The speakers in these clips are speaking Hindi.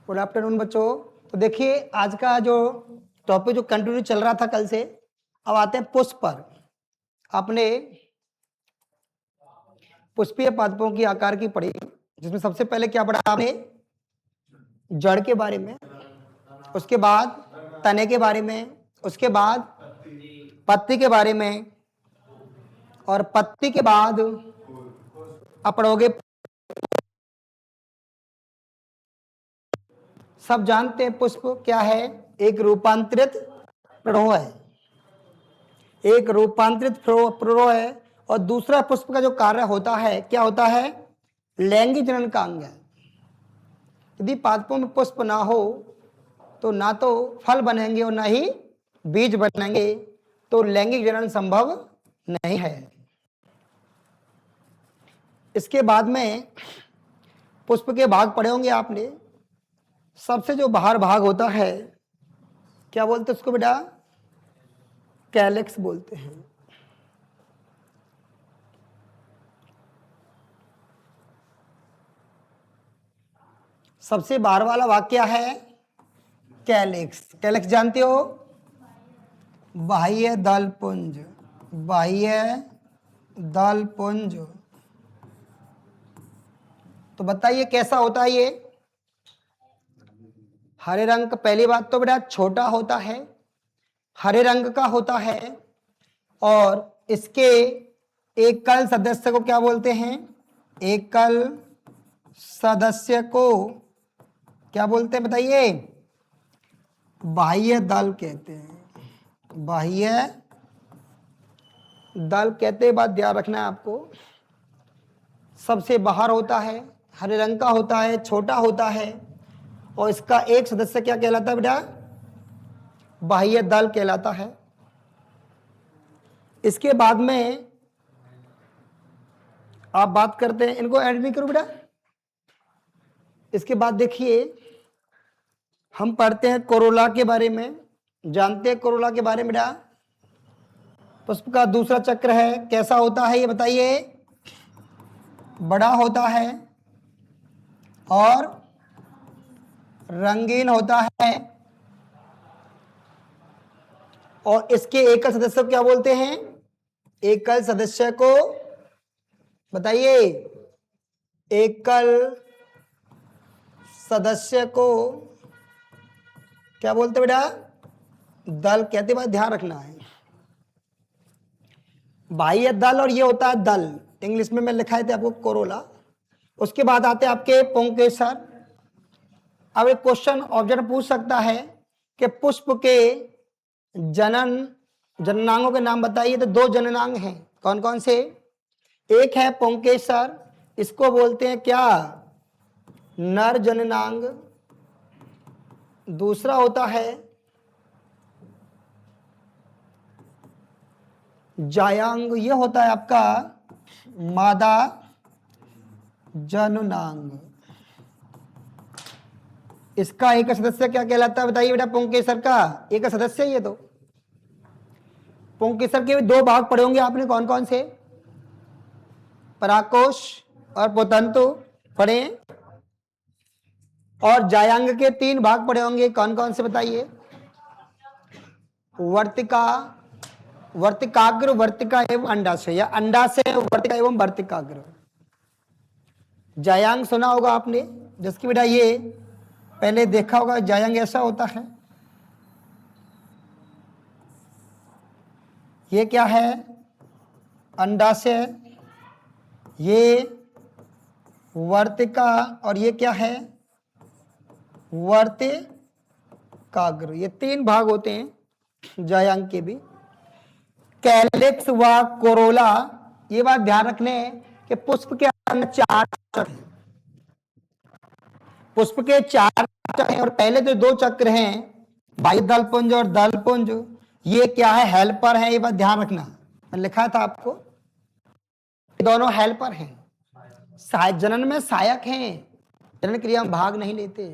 गुड आफ्टरनून बच्चों। तो देखिए आज का जो टॉपिक जो कंटिन्यू चल रहा था कल से, अब आते हैं पुष्प पर। आपने पुष्पीय पादपों की आकार की पढ़ी, जिसमें सबसे पहले क्या पढ़ा आपने? जड़ के बारे में, उसके बाद तने के बारे में, उसके बाद पत्ती के बारे में, और पत्ती के बाद आप पढ़ोगे। सब जानते हैं पुष्प क्या है? एक रूपांतरित प्ररोह है, एक रूपांतरित प्ररोह है। और दूसरा पुष्प का जो कार्य होता है क्या होता है? लैंगिक जनन का अंग है। यदि पादपों में पुष्प ना हो तो ना तो फल बनेंगे और ना ही बीज बनेंगे, तो लैंगिक जनन संभव नहीं है। इसके बाद में पुष्प के भाग पढ़े होंगे आपने। सबसे जो बाहर भाग होता है क्या बोलते हैं उसको बेटा? कैलेक्स बोलते हैं। सबसे बाहर वाला भाग क्या है? कैलेक्स। कैलेक्स जानते हो? बाह्य दल पुंज, बाह्य दल पुंज। तो बताइए कैसा होता है ये? हरे रंग का, पहली बात तो बेटा छोटा होता है, हरे रंग का होता है। और इसके एकल सदस्य को क्या बोलते हैं? एकल सदस्य को क्या बोलते हैं बताइए? बाह्य दल कहते हैं। बाह्य दल कहते बात ध्यान रखना है आपको। सबसे बाहर होता है, हरे रंग का होता है, छोटा होता है, और इसका एक सदस्य क्या कहलाता है बेटा? बाह्य दल कहलाता है। इसके बाद में आप बात करते हैं, इनको ऐड नहीं करो बेटा। इसके बाद देखिए हम पढ़ते हैं कोरोला के बारे में। जानते हैं कोरोला के बारे में बेटा? पुष्प का दूसरा चक्र है, कैसा होता है ये बताइए? बड़ा होता है और रंगीन होता है। और इसके एकल सदस्य को क्या बोलते हैं? एकल सदस्य को बताइए? एकल सदस्य को क्या बोलते बेटा? दल कहते, बात ध्यान रखना है। बाह्य दल और ये होता है दल, इंग्लिश में मैं लिखाए थे आपको कोरोला। उसके बाद आते हैं आपके पुंकेसर। अब एक क्वेश्चन ऑब्जेक्ट पूछ सकता है कि पुष्प के जननांगों के नाम बताइए। तो दो जननांग हैं, कौन कौन से? एक है पुंकेसर, इसको बोलते हैं क्या? नर जननांग। दूसरा होता है जायांग, ये होता है आपका मादा जननांग। इसका एक सदस्य क्या कहलाता है बताइए बेटा? पुंकेसर का एक सदस्य ये। तो पुंकेसर के दो भाग पढ़े होंगे आपने, कौन कौन से? पराकोश और पोतंतु पढ़े। और जायांग के तीन भाग पढ़े होंगे, कौन कौन से बताइए? वर्तिका, वर्तिकाग्र, वर्तिका एवं अंडाशय, या अंडाशय, वर्तिका एवं वर्तिकाग्र। जायांग सुना होगा आपने, जिसकी बेटा ये पहले देखा होगा। जायांग ऐसा होता है। ये क्या है? अंडाशय। ये वर्तिका, और ये क्या है? वर्तिकाग्र। ये तीन भाग होते हैं जायांग के भी। कैलिक्स व कोरोला, ये बात ध्यान रखने कि पुष्प के अंदर चार चक्र हैं। पुष्प के चार चक्र हैं, और पहले जो दो चक्र हैं बाह्य दलपुंज और दलपुंज, ये क्या है? हेल्पर है। ये बात ध्यान रखना, मैं लिखा था आपको, दोनों हेल्पर हैं। जनन में सहायक हैं, जनन क्रिया में भाग नहीं लेते।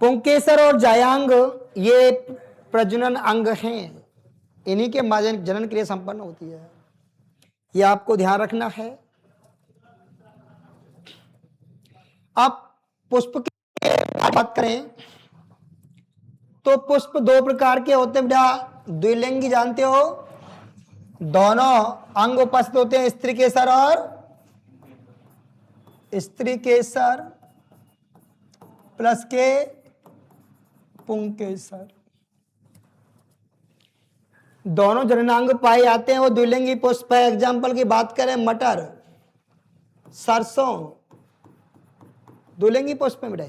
पुंकेसर और जायांग ये प्रजनन अंग हैं, इन्हीं के माध्यम जनन क्रिया संपन्न होती है। ये आपको ध्यान रखना है। अब पुष्प बात करें तो पुष्प दो प्रकार के होते हैं बेटा, द्विलिंगी जानते हो, दोनों अंग उपस्थित होते हैं, स्त्री केसर और स्त्री केसर प्लस के पुंकेसर, दोनों जननांग पाए जाते हैं, वो द्विलिंगी पुष्प है। एग्जाम्पल की बात करें, मटर, सरसों, द्विलिंगी पुष्प में बेटा।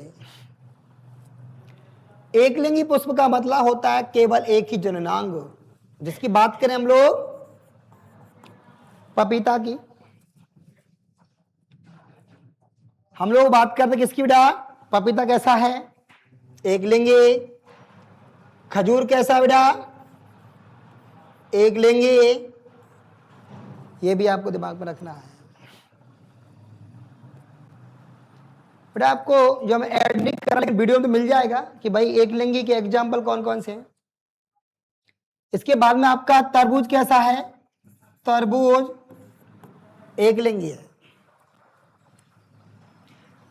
एक लिंगी पुष्प का मतलब होता है केवल एक ही जननांग, जिसकी बात करें हम लोग पपीता की, हम लोग बात करते किसकी बेटा, पपीता कैसा है, एक लिंगी। खजूर कैसा बेटा, एक लिंगी। ये भी आपको दिमाग में रखना है बेटा। आपको जो हम ऐड नहीं कर रहे, लेकिन वीडियो में तो मिल जाएगा कि भाई एक लिंगी के एग्जाम्पल कौन कौन से हैं। इसके बाद में आपका तरबूज कैसा है, तरबूज एक लिंगी है।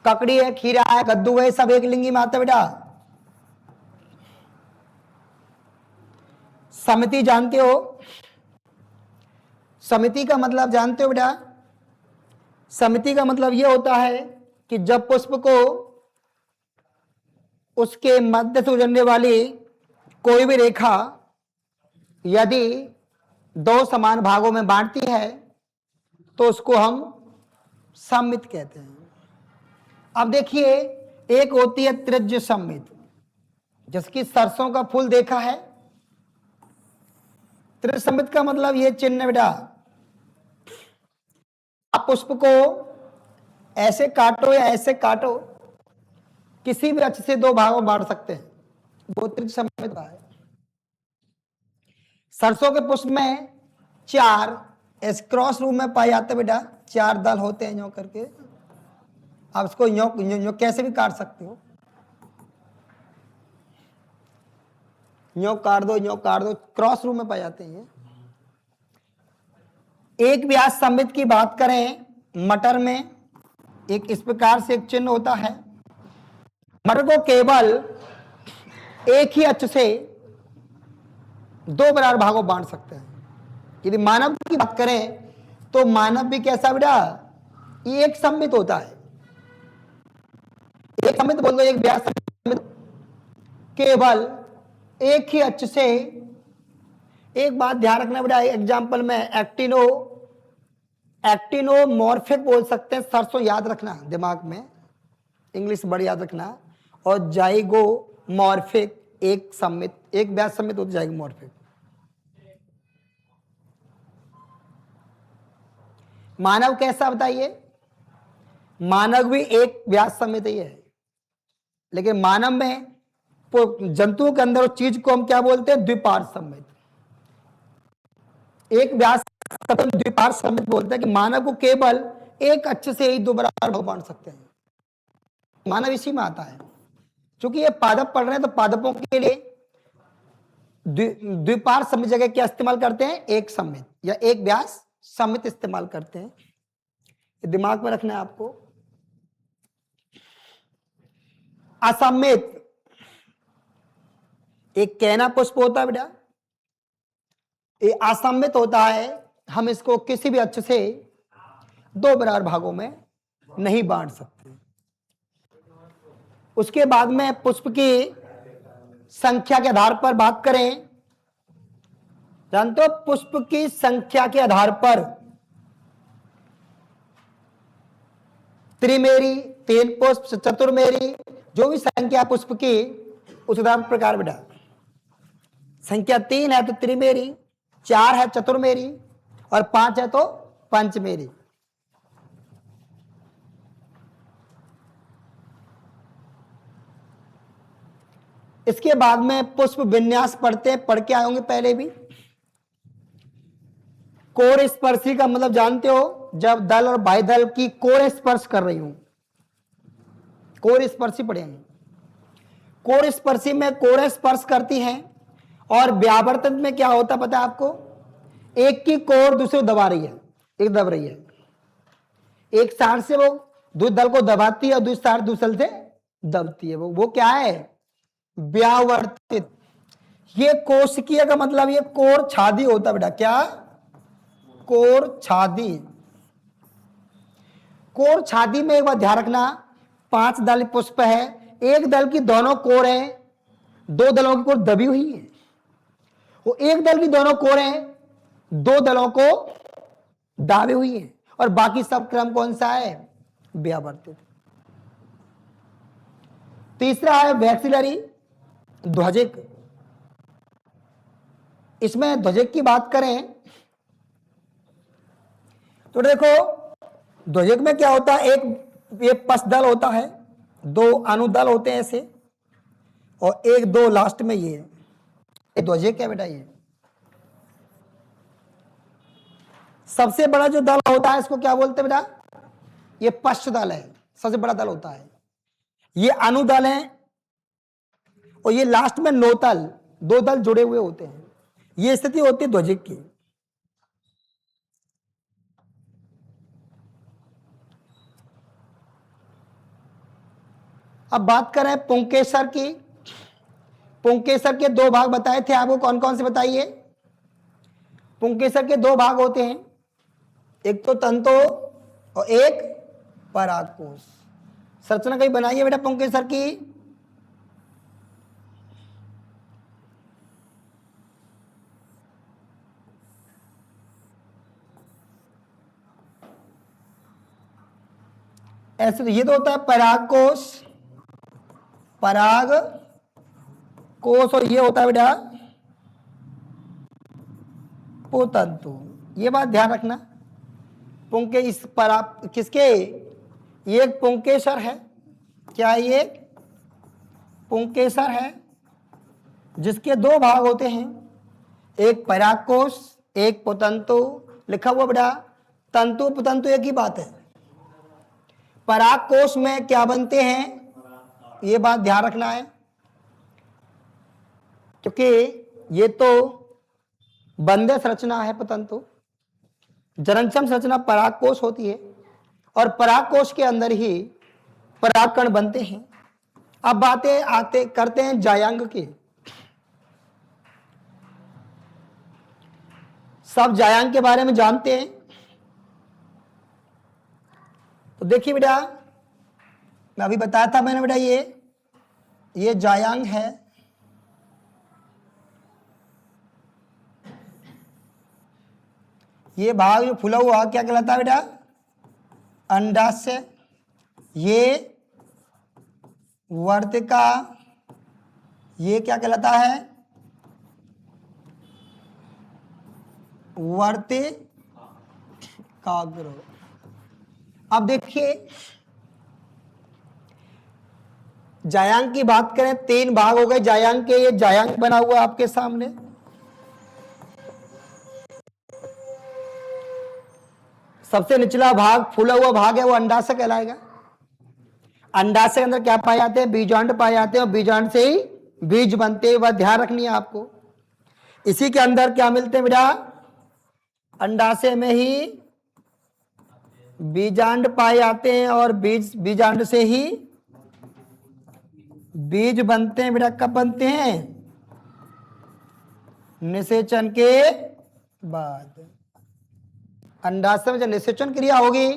ककड़ी है, खीरा है, कद्दू है, सब एक लिंगी में आता है बेटा। समिति जानते हो, समिति का मतलब जानते हो बेटा, समिति का मतलब यह होता है कि जब पुष्प को उसके मध्य से गुजरने वाली कोई भी रेखा यदि दो समान भागों में बांटती है तो उसको हम सममित कहते हैं। अब देखिए, एक होती है त्रिज्य सममित, जिसकी सरसों का फूल देखा है। त्रिज्य सममित का मतलब ये चिन्ह बेटा, आप पुष्प को ऐसे काटो या ऐसे काटो, किसी भी अक्ष से दो भागों में बांट सकते हैं, वो त्रिज्य सममित है। सरसों के पुष्प में चार इस क्रॉस रूप में पाए जाते हैं बेटा, चार दल होते हैं यूं करके। आप इसको यूं कैसे भी काट सकते हो, यूं काट दो, यूं काट दो, क्रॉस रूप में पाए जाते हैं। एक व्यास सममित की बात करें, मटर में एक इस प्रकार से एक चिन्ह होता है। मटर को केवल एक ही अक्ष से दो बराबर भागों बांट सकते हैं। यदि मानव की बात करें तो मानव भी कैसा बेटा, ये एक सममित होता है। एक सममित बोल दो, एक व्यास सममित, केवल एक ही अक्ष से। एक बात ध्यान रखना बेटा, एग्जाम्पल में एक्टिनोमॉर्फिक बोल सकते हैं, सरसों याद रखना दिमाग में, इंग्लिश बड़ी याद रखना। और जाइगोमॉर्फिक एक सममित, एक व्यास सममित होता है जाइगोमॉर्फिक। मानव कैसा बताइए, मानव भी एक व्यास सममित ही है, लेकिन मानव में जंतुओं के अंदर उस चीज को हम क्या बोलते हैं, द्विपार्श्व सममित। एक व्यास द्विपार्श्व सममित बोलते हैं कि मानव को केवल एक अक्ष से ही दो बराबर भाग बांट सकते हैं। मानव इसी में आता है। क्योंकि ये पादप पढ़ रहे हैं तो पादपों के लिए द्विपार्श्व सममित जगह क्या इस्तेमाल करते हैं, एक सममित या एक व्यास सममित इस्तेमाल करते हैं। ये दिमाग में रखना है आपको। असममित एक कैना पुष्प होता है बेटा, ये असममित होता है, हम इसको किसी भी अक्ष से दो बराबर भागों में नहीं बांट सकते। उसके बाद में पुष्प की संख्या के आधार पर बात करें, जानते हो पुष्प की संख्या के आधार पर त्रिमेरी, तीन पुष्प, चतुर्मेरी, जो भी संख्या पुष्प की उस प्रकार बेटा। संख्या 3 है तो त्रिमेरी, 4 है चतुर्मेरी और 5 है तो पंचमेरी। इसके बाद में पुष्प विन्यास पढ़ते हैं, पढ़ के आए होंगे पहले भी। कोर स्पर्शी का मतलब जानते हो, जब दल और बाह्य दल की कोर स्पर्श कर रही हूं, कोर स्पर्शी पढ़ेंगे। कोर स्पर्शी में कोर स्पर्श करती हैं, और व्यावर्तन में क्या होता पता है आपको, एक की कोर दूसरे को दबा रही है, एक दब रही है, एक साइड से वो दूसरे दल को दबाती है और दूसरी साइड दूसरे से दबती है। वो क्या है? व्यावर्तित। ये कोशिकीय का मतलब ये कोर छादी होता है बेटा। क्या? कोर छादी। कोर छादी में एक बार ध्यान रखना, 5 दल पुष्प है, एक दल की दोनों कोर है, 2 दलों की कोर दबी हुई है। वो एक दल की दोनों कोर है, 2 दलों को दाबी हुई है, और बाकी सब क्रम कौन सा है? व्यावर्तित। तीसरा है वैक्सिलरी, ध्वजिक। इसमें ध्वजिक की बात करें तो देखो, ध्वजिक में क्या होता है? एक ये पशदल होता है, 2 अनुदल होते हैं ऐसे, और 1-2 लास्ट में ये ध्वजिक है बेटा। ये सबसे बड़ा जो दल होता है इसको क्या बोलते हैं बेटा? ये पश्च दल है, सबसे बड़ा दल होता है। ये अनुदल है, और ये लास्ट में नोतल, 2 दल जुड़े हुए होते हैं। ये स्थिति होती है ध्वजिक की। अब बात करें पुंकेसर की। पुंकेसर के 2 भाग बताए थे आपको, कौन कौन से बताइए? पुंकेसर के 2 भाग होते हैं, एक तो तंतो और एक परागकोश। संरचना कहीं बनाइए बेटा पुंकेसर की। ऐसे तो ये तो होता है परागकोश, पराग कोश, और ये होता है बेटा पुतंतु। ये बात ध्यान रखना। पुंके इस परा किसके? ये एक पुंकेसर है। क्या ये पुंकेसर है जिसके 2 भाग होते हैं, एक परागकोश, एक पुतंतु। लिखा हुआ बेटा तंतु पुतंतु एक ही बात है। परागकोश में क्या बनते हैं, ये बात ध्यान रखना है, क्योंकि ये तो बंदे संरचना है पुतंतु। जननक्षम संरचना परागकोश होती है, और परागकोश के अंदर ही परागकण बनते हैं। अब बातें आते करते हैं जायांग की। सब जायांग के बारे में जानते हैं। तो देखिए बेटा, मैं अभी बताया था मैंने बेटा, ये जायांग है। ये भाग जो फूला हुआ क्या कहलाता है बेटा? अंडाशय। ये वर्तिका, ये क्या कहलाता है? वर्तिकाग्र। अब देखिए, जायांग की बात करें, 3 भाग हो गए जायांग के। ये जायांग बना हुआ आपके सामने। सबसे निचला भाग फूला हुआ भाग है, वो अंडाशय कहलाएगा। अंडाशय के अंदर क्या पाए जाते हैं? बीजांड पाए जाते हैं, और बीजांड से ही बीज बनते हैं। वह ध्यान रखनी है आपको। इसी के अंदर क्या मिलते हैं बेटा? अंडाशय में ही बीजांड पाए जाते हैं, और बीजांड से ही बीज बनते हैं बेटा। कब बनते हैं? निषेचन के बाद। अंडाशय में जब निषेचन क्रिया होगी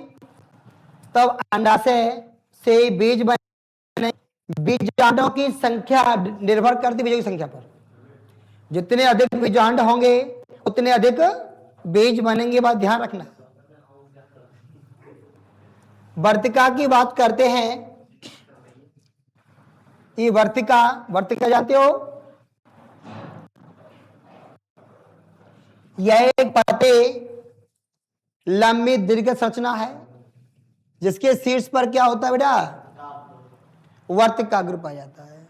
तब अंडाशय से बीज बने। बीजांडों की संख्या निर्भर करती बीजों की संख्या पर। जितने अधिक बीजांड होंगे उतने अधिक बीज बनेंगे, बात ध्यान रखना। वर्तिका की बात करते हैं। ये वर्तिका जानते हो? यह एक पते लंबी दीर्घ संरचना है, जिसके शीर्ष पर क्या होता है बेटा? वर्तिकाग्र पाया जाता है।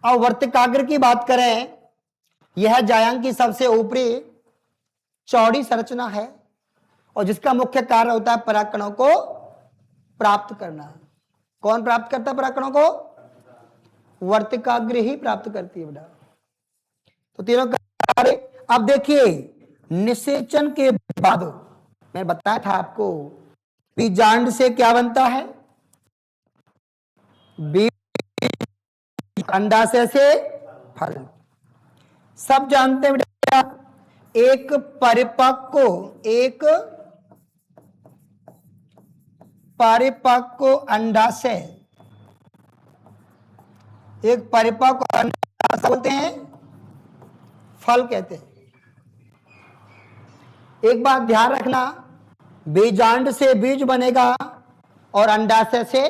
अब वर्तिकाग्र की बात करें, यह जायांग की सबसे ऊपरी चौड़ी संरचना है, और जिसका मुख्य कार्य होता है परागकणों को प्राप्त करना। कौन प्राप्त करता है परागकणों को? वर्तिकाग्र ही प्राप्त करती है बेटा। तो तीनों कार्य। अब देखिए, निषेचन के बाद मैं बताया था आपको, बीजांड से क्या बनता है? बीज अंडाशय से फल। सब जानते हैं बेटा, एक परिपक्व अंडाशय, एक परिपक्व अंडाशय बोलते हैं, फल कहते हैं। एक बात ध्यान रखना, बीजांड से बीज बनेगा और अंडाशय से,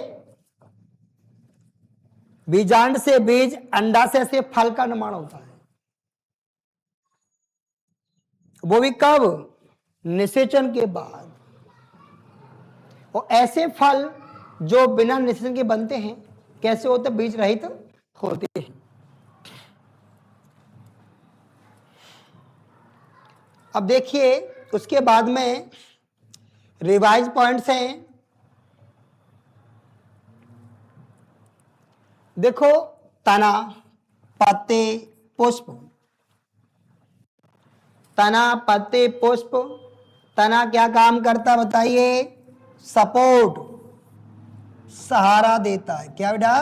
बीजांड से बीज, अंडाशय से फल का निर्माण होता है। वो भी कब? निषेचन के बाद। और ऐसे फल जो बिना निषेचन के बनते हैं कैसे होते? बीज रहित होते हैं। अब देखिए उसके बाद में रिवाइज पॉइंट्स हैं। देखो, तना, पत्ते, पुष्प। तना, पत्ते, पुष्प। तना क्या काम करता बताइए? सपोर्ट, सहारा देता है। क्या बेटा?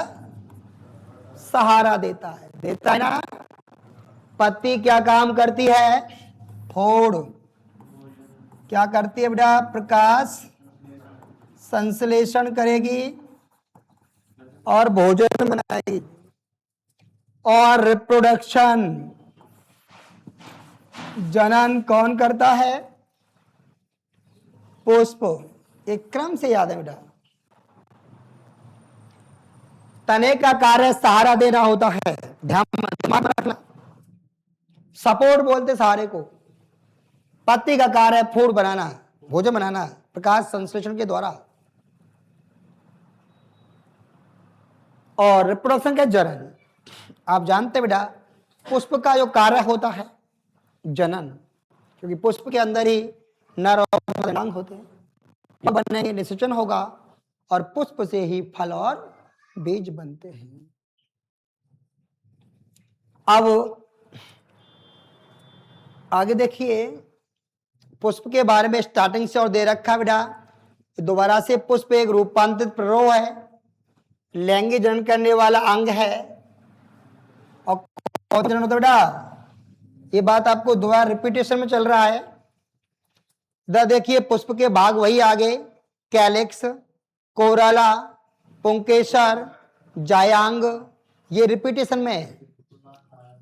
सहारा देता है, देता है ना। पत्ती क्या काम करती है? फोड़। क्या करती है बेटा? प्रकाश संश्लेषण करेगी और भोजन बनाएगी। और रिप्रोडक्शन, जनन कौन करता है? पुष्प। एक क्रम से याद है बेटा। तने का कार्य सहारा देना होता है, ध्यान में रखना। सपोर्ट बोलते सहारे को। पत्ती का कार्य है फूड बनाना, भोजन बनाना, प्रकाश संश्लेषण के द्वारा। और रिप्रोडक्शन का जनन। आप जानते बेटा, पुष्प का जो कार्य होता है जनन, क्योंकि पुष्प के अंदर ही नर और मादा होते हैं। बनने निषेचन होगा और पुष्प से ही फल और बीज बनते हैं। अब आगे देखिए, पुष्प के बारे में स्टार्टिंग से और दे रखा बेटा। दोबारा से पुष्प एक रूपांतरित प्ररोह है, लैंगिक जनन करने वाला अंग है। और कौन जनन होता है बेटा? ये बात आपको दोबारा रिपीटेशन में चल रहा है। देखिए, पुष्प के भाग वही आगे, कैलिक्स, कोरला, पुंकेसर, जायांग, ये रिपीटेशन में है।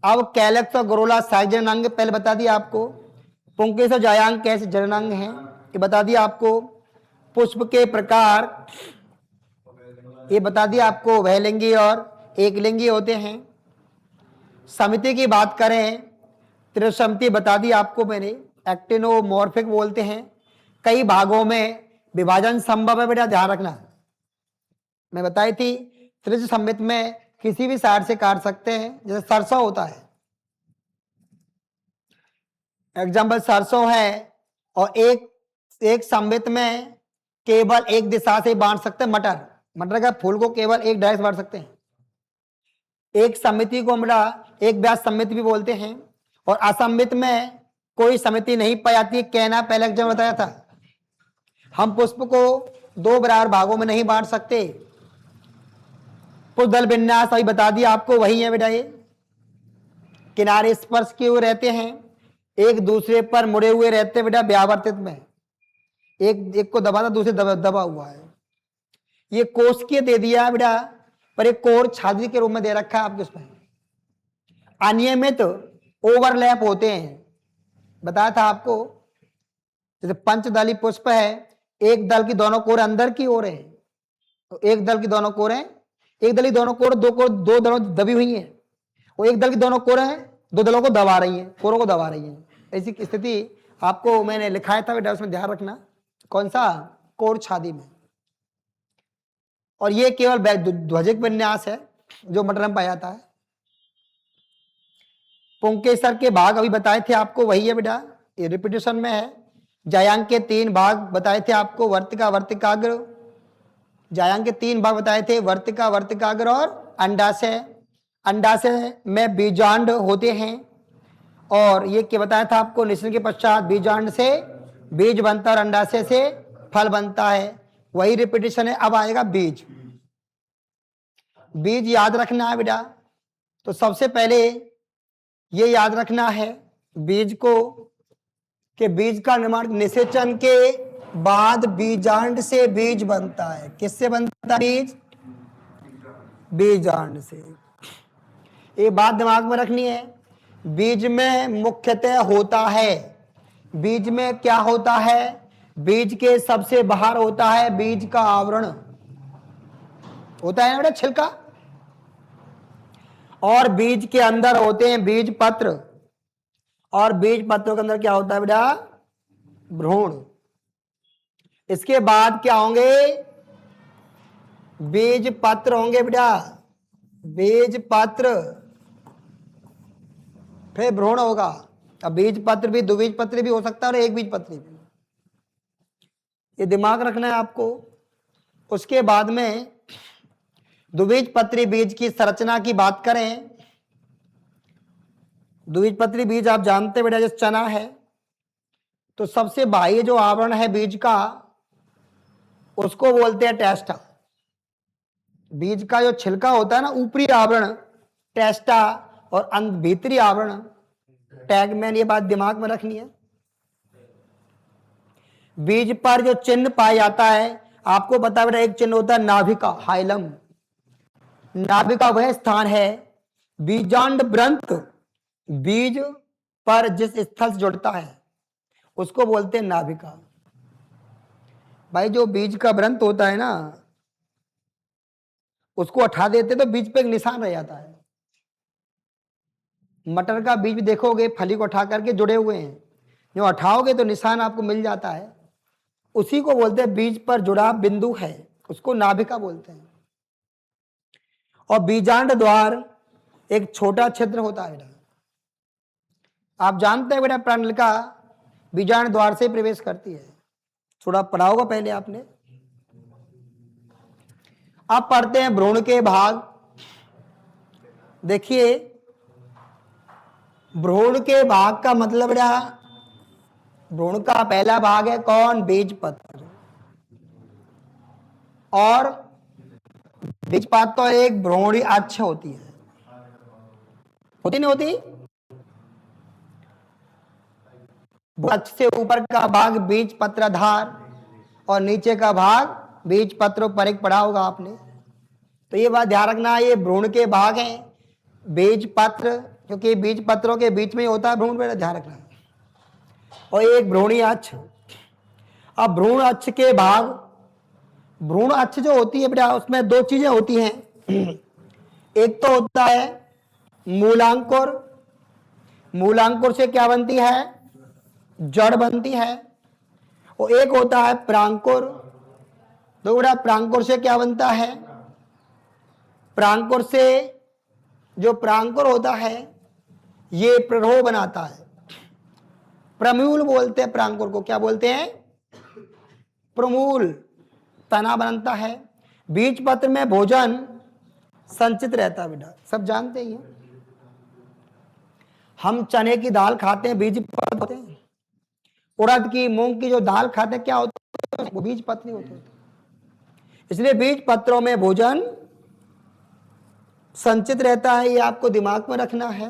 अब कैलिक्स और गोरोला सहायक जनन अंग पहले बता दिया आपको। पुंकेसर, जायांग कैसे जनन अंग हैं ये बता दिया आपको। पुष्प के प्रकार ये बता दिया आपको, वहलिंगी और एकलिंगी होते हैं। समिति की बात करें, त्रिसमिति बता दी आपको मैंने, एक्टिनोमॉर्फिक बोलते हैं। कई भागों में विभाजन संभव है बेटा, ध्यान रखना। मैं बताई थी त्रिसमित में किसी भी साइड से काट सकते हैं, जैसे सरसों होता है, एग्जाम्पल सरसों है। और एक समित में केवल एक दिशा से बांट सकते हैं, मटर का फूल को केवल एक डायरेक्ट बांट सकते हैं। एक समिति को हम एक व्यास समिति भी बोलते हैं। और असमित में कोई समिति नहीं पाई जाती, कहना पहले जब बताया था। हम पुष्प को दो बराबर भागों में नहीं बांट सकते। पुष्पदल विन्यास अभी बता दिया आपको, वही है बेटा। ये किनारे स्पर्श किए हुए रहते हैं, एक दूसरे पर मुड़े हुए रहते हैं बेटा, व्यावर्तित में। एक को दबाता, दूसरे दबा हुआ है। ये कोष्कीय दे दिया है बेटा, पर एक कोर छाद्री के रूप में दे रखा है आपके उसमें। अनियमित ओवरलैप होते हैं, बताया था आपको। जैसे पंचदली पुष्प है, एक दल की दोनों कोर अंदर की ओर है, तो एक दल की दोनों कोरें, एक दल की दोनों कोर दो दलों दबी हुई हैं, और एक दल की दोनों कोरें दो दलों को दबा रही हैं, कोरों को दबा रही हैं। ऐसी स्थिति आपको मैंने लिखाया था बेटा, उसमें ध्यान रखना। कौन सा? कोर छादी में। और ये केवल ध्वजिक विन्यास है जो मटर में पाया जाता है। पुंकेसर के भाग अभी बताए थे आपको, वही है बेटा, ये रिपीटेशन में है। जायांग के 3 भाग बताए थे आपको, वर्तिका, वर्तिकाग्र। जायांग के 3 भाग बताए थे, वर्तिका, वर्तिकाग्र और अंडाशय। अंडाशय में बीजांड होते हैं। और ये क्या बताया था आपको, निषेचन के पश्चात बीजांड से बीज बनता है और अंडाशय से फल बनता है, वही रिपीटेशन है। अब आएगा बीज। बीज याद रखना है बेटा, तो सबसे पहले ये याद रखना है बीज को कि बीज का निर्माण निषेचन के बाद बीजांड से बीज बनता है। किससे बनता है बीज? बीजांड से। ये बात दिमाग में रखनी है। बीज में मुख्यतः होता है, बीज में क्या होता है? बीज के सबसे बाहर होता है बीज का आवरण, होता है ना बेटा, छिलका। और बीज के अंदर होते हैं बीज पत्र, और बीज पत्रों के अंदर क्या होता है बेटा? भ्रूण। इसके बाद क्या होंगे? बीज पत्र होंगे बेटा, बीज पत्र, फिर भ्रूण होगा। अब बीज पत्र भी द्विबीज पत्र भी हो सकता है और एक बीज पत्र भी, ये दिमाग रखना है आपको। उसके बाद में द्विबीज पत्री बीज की संरचना की बात करें। द्विबीज पत्री बीज आप जानते बेटा जैसे चना है, तो सबसे बाह्य जो आवरण है बीज का उसको बोलते हैं टेस्टा। बीज का जो छिलका होता है ना, ऊपरी आवरण टेस्टा और भीतरी आवरण टैगमैन। ये बात दिमाग में रखनी है। बीज पर जो चिन्ह पाया जाता है, आपको पता है एक चिन्ह होता है नाभिका, हाइलम। नाभिका वह स्थान है बीजांड व्रंत बीज पर जिस स्थल से जुड़ता है उसको बोलते हैं नाभिका। भाई जो बीज का व्रंत होता है ना, उसको हटा देते तो बीज पे एक निशान रह जाता है। मटर का बीज भी देखोगे फली को हटा करके जुड़े हुए हैं, जो हटाओगे तो निशान आपको मिल जाता है, उसी को बोलते हैं बीज पर जुड़ा बिंदु है, उसको नाभिका बोलते हैं। और बीजांड द्वार एक छोटा छिद्र होता है बेटा, आप जानते हैं बेटा प्राणलिका बीजांड द्वार से प्रवेश करती है, थोड़ा पढ़ा होगा पहले आपने। अब पढ़ते हैं भ्रूण के भाग। देखिए भ्रूण के भाग का मतलब बेटा, भ्रूण का पहला भाग है कौन? बीज पत्र। और बीज पत्र तो एक भ्रूणी अक्ष होती है, होती नहीं होती? अक्ष से ऊपर का भाग बीज पत्राधार और नीचे का भाग बीज पत्रों पर एक पढ़ा होगा आपने। तो ये बात ध्यान रखना, ये भ्रूण के भाग हैं बीज पत्र, क्योंकि बीज पत्रों के बीच में ही होता है भ्रूण, बेटा ध्यान रखना। और एक भ्रूणी अक्ष। अब भ्रूण अक्ष के भाग, भ्रूण अक्ष जो होती है बेटा उसमें दो चीजें होती हैं। एक तो होता है मूलांकुर, मूलांकुर से क्या बनती है? जड़ बनती है। और एक होता है प्रांकुर, तो बेटा प्रांकुर से क्या बनता है? प्रांकुर से, जो प्रांकुर होता है ये प्ररोह बनाता है, प्रमूल बोलते हैं प्रांकुर को। क्या बोलते हैं? प्रमूल, तना बनता है। बीज पत्र में भोजन संचित रहता है बेटा, सब जानते ही हैं। हम चने की दाल खाते हैं, बीज पत्र होते हैं। उड़द की मूंग की जो दाल खाते हैं क्या होता है? वो बीज पत्र होते हैं। इसलिए बीज पत्रों में भोजन संचित रहता है, ये आपको दिमाग में रखना है।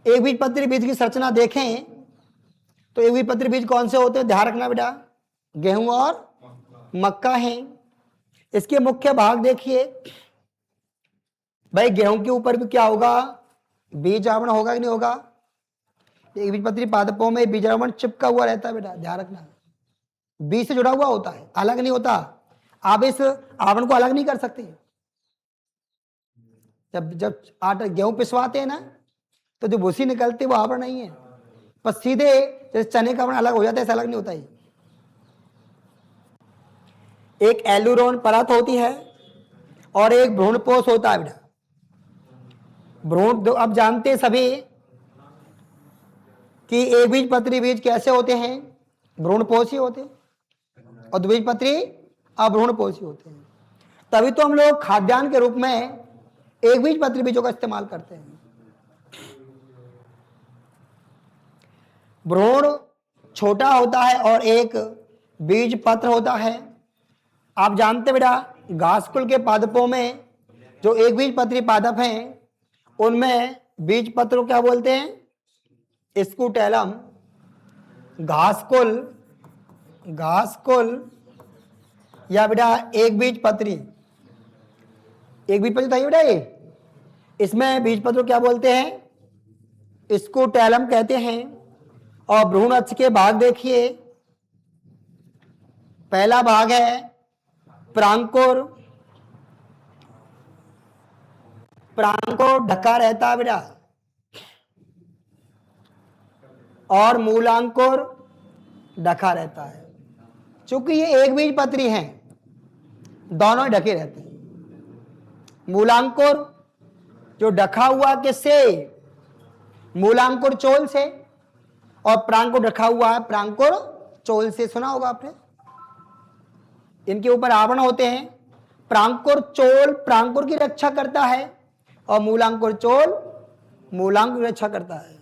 एक बीज पत्री बीज की संरचना देखें तो एक बीज पत्री बीज कौन से होते हैं? ध्यान रखना बेटा, गेहूं और मक्का है। इसके मुख्य भाग देखिए भाई, गेहूं के ऊपर भी क्या होगा? बीज आवरण होगा कि नहीं होगा? एक बीज पत्री पादपों में बीज आवरण चिपका हुआ रहता है बेटा, ध्यान रखना। बीज से जुड़ा हुआ होता है, अलग नहीं होता। आप इस आवरण को अलग नहीं कर सकते। जब आटा गेहूं पिसवाते हैं ना, तो जो भूसी निकलती है वो आवरण नहीं है, पर सीधे जैसे चने का आवरण अलग हो जाता है, ऐसा अलग नहीं होता है। एक एलुरोन परत होती है और एक भ्रूणपोष होता है बेटा। भ्रूण, अब जानते हैं सभी कि एक बीज पत्री बीज कैसे होते हैं? भ्रूणपोषी होते हैं, और द्विबीज पत्री अभ्रूणपोषी होते हैं। तभी तो हम लोग खाद्यान्न के रूप में एक बीज पत्री बीजों का इस्तेमाल करते हैं। भ्रूण छोटा होता है और एक बीज पत्र होता है। आप जानते बेटा घास कुल के पादपों में जो एक बीज पत्री पादप हैं उनमें बीज पत्र को क्या बोलते हैं? स्कूटेलम। घासकुल, घासकुल या बेटा एक बीज पत्री, एक बीज पत्री था बेटा ये, इसमें बीज पत्र को क्या बोलते हैं? स्कूटेलम कहते हैं। और भ्रूण अक्ष के भाग देखिए, पहला भाग है प्रांकुर, प्रांकुर ढका रहता है बेटा, और मूलांकुर ढका रहता है। चूंकि ये एक बीज पत्री हैं, दोनों ही ढके रहते हैं। मूलांकुर जो ढका हुआ किससे? मूलांकुर चोल से, और प्रांकुर ढका हुआ है प्रांकुर चोल से। सुना होगा आपने, इनके ऊपर आवरण होते हैं। प्रांकुर चोल प्रांकुर की रक्षा करता है और मूलांकुर चोल मूलांकुर की रक्षा करता है।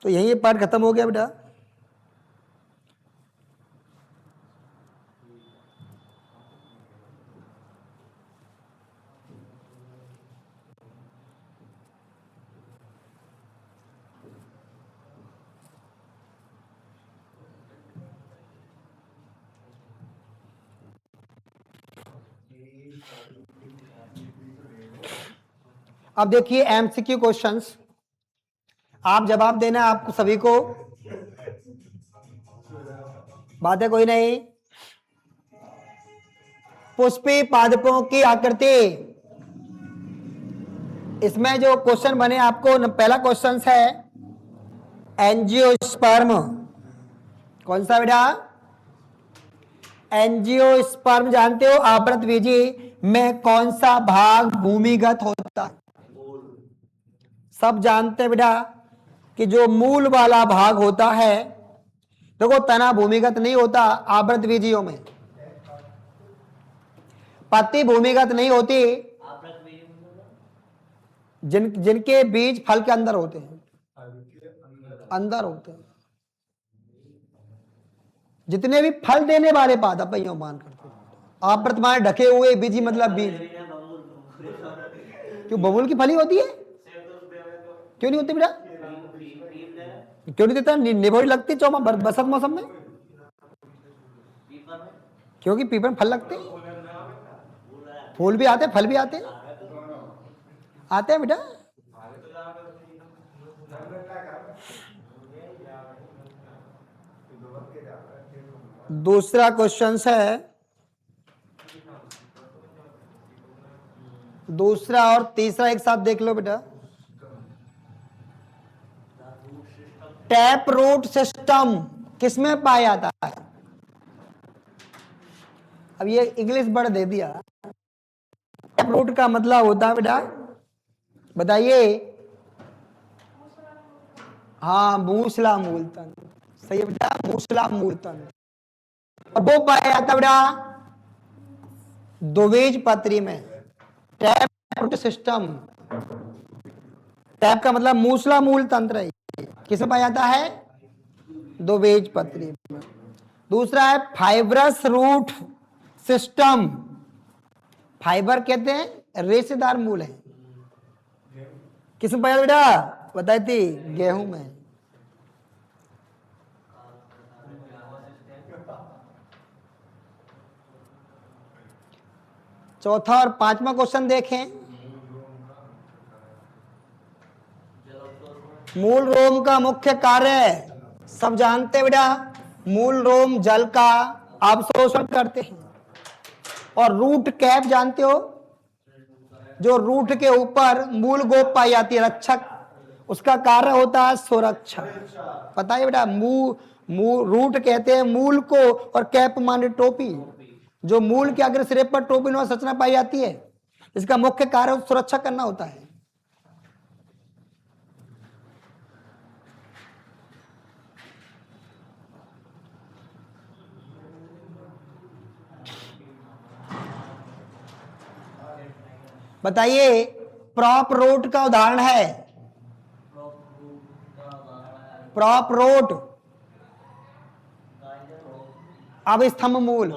तो यही ये पाठ खत्म हो गया बेटा। अब देखिए एमसीक्यू क्वेश्चंस, आप जवाब देना, आपको सभी को। बात है कोई नहीं। पुष्पी पादपों की आकृति, इसमें जो क्वेश्चन बने आपको, पहला क्वेश्चन है एंजियोस्पर्म। कौन सा बेटा? एंजियोस्पर्म जानते हो? आवृतबीजी में कौन सा भाग भूमिगत होता है? सब जानते हैं बेटा कि जो मूल वाला भाग होता है, देखो तना भूमिगत नहीं होता आवृतबीजियों में, पत्ती भूमिगत नहीं होती, जिनके बीज फल के अंदर होते हैं, अंदर होते हैं। जितने भी फल देने वाले पादप मान करते हैं, आवृत माने ढके हुए, बीजी मतलब बीज। क्यों बबूल की फली होती है? क्यों नहीं होती बेटा? क्यों नहीं देता? निभोई लगती चौमा बसंत मौसम में, क्योंकि पीपल में फल लगते, फूल भी आते, फल भी आते, आते हैं बेटा। दूसरा क्वेश्चन है, दूसरा और तीसरा एक साथ देख लो बेटा। टैप रूट सिस्टम किसमें पाया जाता है? अब ये इंग्लिश वर्ड दे दिया। टैप रूट का मतलब होता है बेटा, बताइए। हाँ, मूसला मूल तंत्र, सही है बेटा, मूसला मूल तंत्र। और वो पाया जाता बेटा द्विबीज पत्री में। टैप रूट सिस्टम, टैप का मतलब मूसला मूल तंत्र है, किसमें पाया जाता है? द्विबीज पत्री में। दूसरा है फाइब्रस रूट सिस्टम। फाइबर कहते हैं रेशेदार मूल है, किसमें पाया बेटा? बताई थी, गेहूं में। चौथा और पांचवा क्वेश्चन देखें। मूल रोम का मुख्य कार्य सब जानते हैं बेटा, मूल रोम जल का अवशोषण करते हैं। और रूट कैप जानते हो? जो रूट के ऊपर मूल गोप पाई जाती है, रक्षक, उसका कार्य होता है सुरक्षा। पता है बेटा, रूट कहते हैं मूल को, और कैप माने टोपी, जो मूल के अग्र सिरे पर टोपी नुमा संरचना पाई जाती है, इसका मुख्य कार्य सुरक्षा करना होता है। बताइए, प्रॉप रोट का उदाहरण है? प्रॉप रोट अब स्तंभ मूल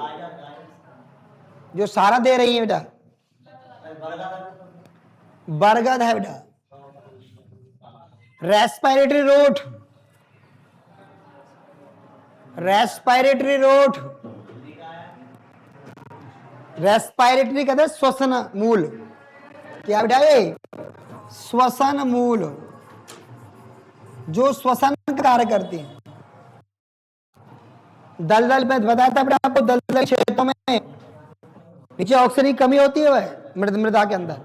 जो सारा दे रही है बेटा, बरगद है बेटा। Respiratory root, respiratory root, respiratory कहते हैं श्वसन मूल। क्या बेटा ये? श्वसन मूल, जो श्वसन का कार्य करती है। दलदल में बताया था बेटा आपको, दलदल क्षेत्रों में नीचे ऑक्सीजन की कमी होती है वह मृदा के अंदर,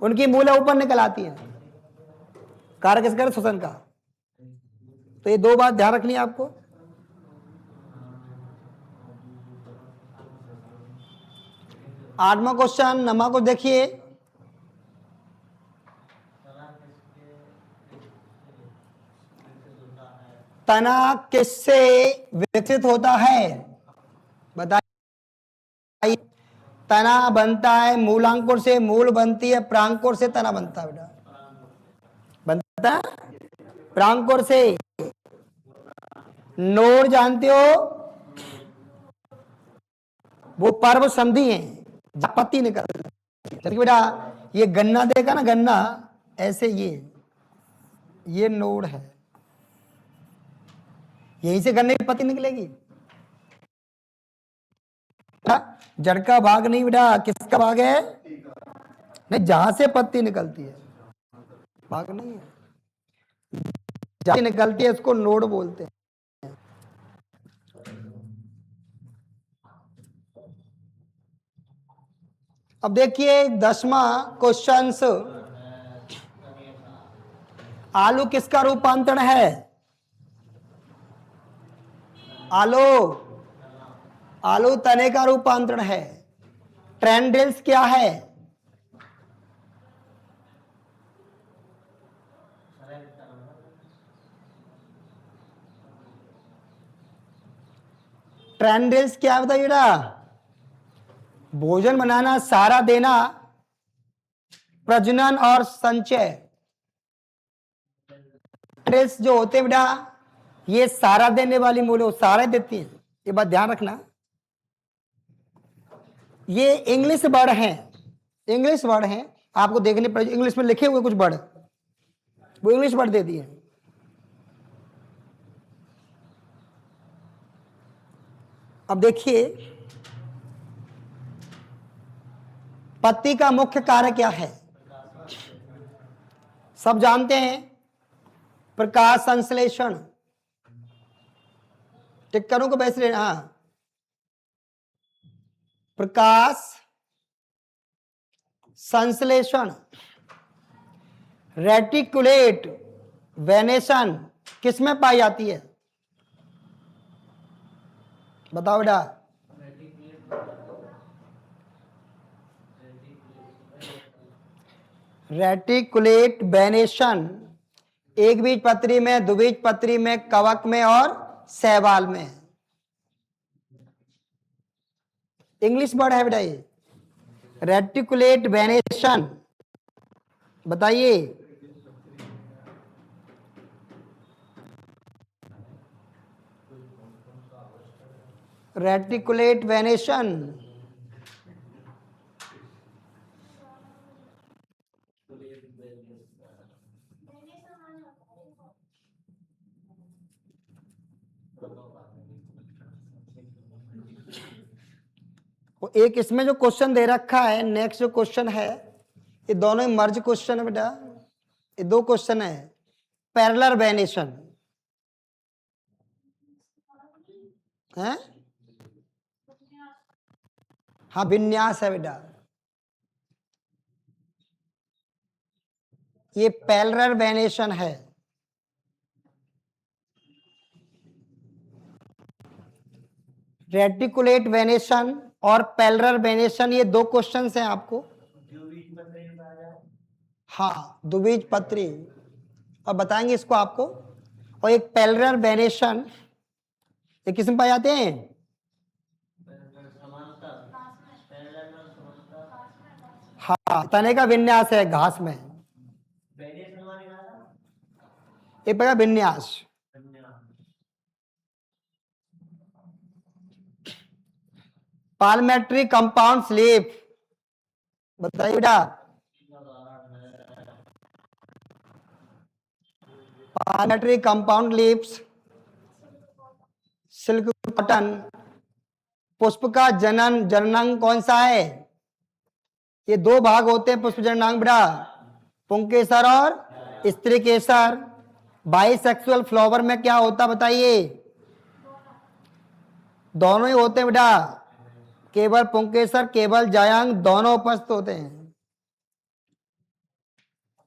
उनकी मूलें ऊपर निकल आती है। कार्य किस कर? श्वसन का। तो ये दो बात ध्यान रखनी है आपको। आठवां क्वेश्चन, नमा को देखिए। तना किससे विकसित होता है? बताइए। तना बनता है मूलांकुर से, मूल बनती है प्रांकुर से, तना बनता है बेटा, बनता है प्रांकुर से। नोड जानते हो? वो पर्व संधि है जहां पत्ती निकलती है बेटा। ये गन्ना देखा ना, गन्ना ऐसे ये नोड है, यहीं से गन्ने की पत्ती निकलेगी। जड़ का भाग नहीं बेटा, किसका भाग है? नहीं, जहां से पत्ती निकलती है, भाग नहीं है, जहां निकलती है उसको नोड बोलते हैं। अब देखिए 10वां क्वेश्चन, आलू किसका रूपांतरण है? आलू तने का रूपांतरण है। ट्रेंड्रिल्स क्या है? ट्रेंड्रिल्स क्या बताइए बेटा? भोजन बनाना, सहारा देना, प्रजनन और संचय। ट्रेंड्रिल्स जो होते हैं बेटा, ये सहारा देने वाली मूल सहारा देती हैं, ये बात ध्यान रखना। ये इंग्लिश वर्ड हैं, इंग्लिश वर्ड हैं, आपको देखने पड़ेगा। इंग्लिश में लिखे हुए कुछ वर्ड, वो इंग्लिश वर्ड दे दिए। अब देखिए, पत्ती का मुख्य कार्य क्या है? सब जानते हैं, प्रकाश संश्लेषण। टिक करूं को वैसे लेना? हाँ, प्रकाश संश्लेषण। रेटिकुलेट वेनेशन किसमें पाई जाती है? बताओ बेटा। रेटिकुलेट वेनेशन एक बीज पत्री में, द्विबीज पत्री में, कवक में और शैवाल में। इंग्लिश वर्ड है बेटा ये, रेटिकुलेट वेनेशन। बताइए। रेटिकुलेट वेनेशन, एक इसमें जो क्वेश्चन दे रखा है, नेक्स्ट जो क्वेश्चन है, ये दोनों मर्ज क्वेश्चन है बेटा। ये दो क्वेश्चन है। पैरेलल वेनेशन है, हाँ विन्यास है बेटा। ये पैरेलल वेनेशन है। रेटिकुलेट वेनेशन और पैरेलल वेनेशन, ये दो क्वेश्चन हैं आपको। हाँ, द्विबीज पत्री, अब बताएंगे इसको आपको। और एक पैरेलल वेनेशन, ये किस में पाए जाते हैं? हाँ, तने का विन्यास है घास में। एक पड़ा विन्यास। पार्लियामेंट्री कंपाउंड लीफ, बताइए बेटा। Parliamentary compound leaves, silk cotton. पुष्प का जननांग कौन सा है? ये दो भाग होते हैं पुष्प जननांग बेटा, पुंकेसर और स्त्री केसर। बाइसेक्सुअल फ्लावर में क्या होता बताइए? दोनों ही होते हैं बेटा, केवल पुंकेसर केवल जायांग दोनों उपस्थित होते हैं।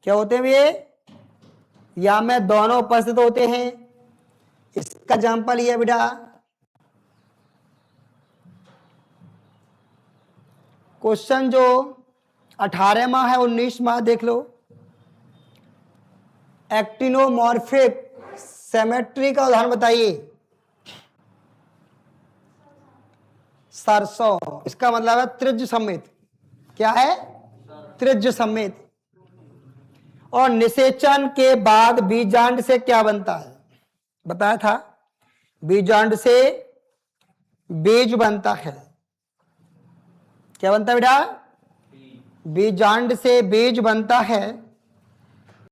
क्या होते हैं ये? या में दोनों उपस्थित होते हैं। इसका एग्जाम्पल ये बेटा, क्वेश्चन जो 18वां है 19वां देख लो। एक्टिनोमॉर्फिक सिमेट्री का उदाहरण बताइए। सरसों, इसका मतलब है त्रिज्य समेत। क्या है? त्रिज्य समेत। और निषेचन के बाद बीजांड से क्या बनता है? बताया था, बीजांड से बीज बनता है। क्या बनता है बेटा? बीजांड से बीज बनता है।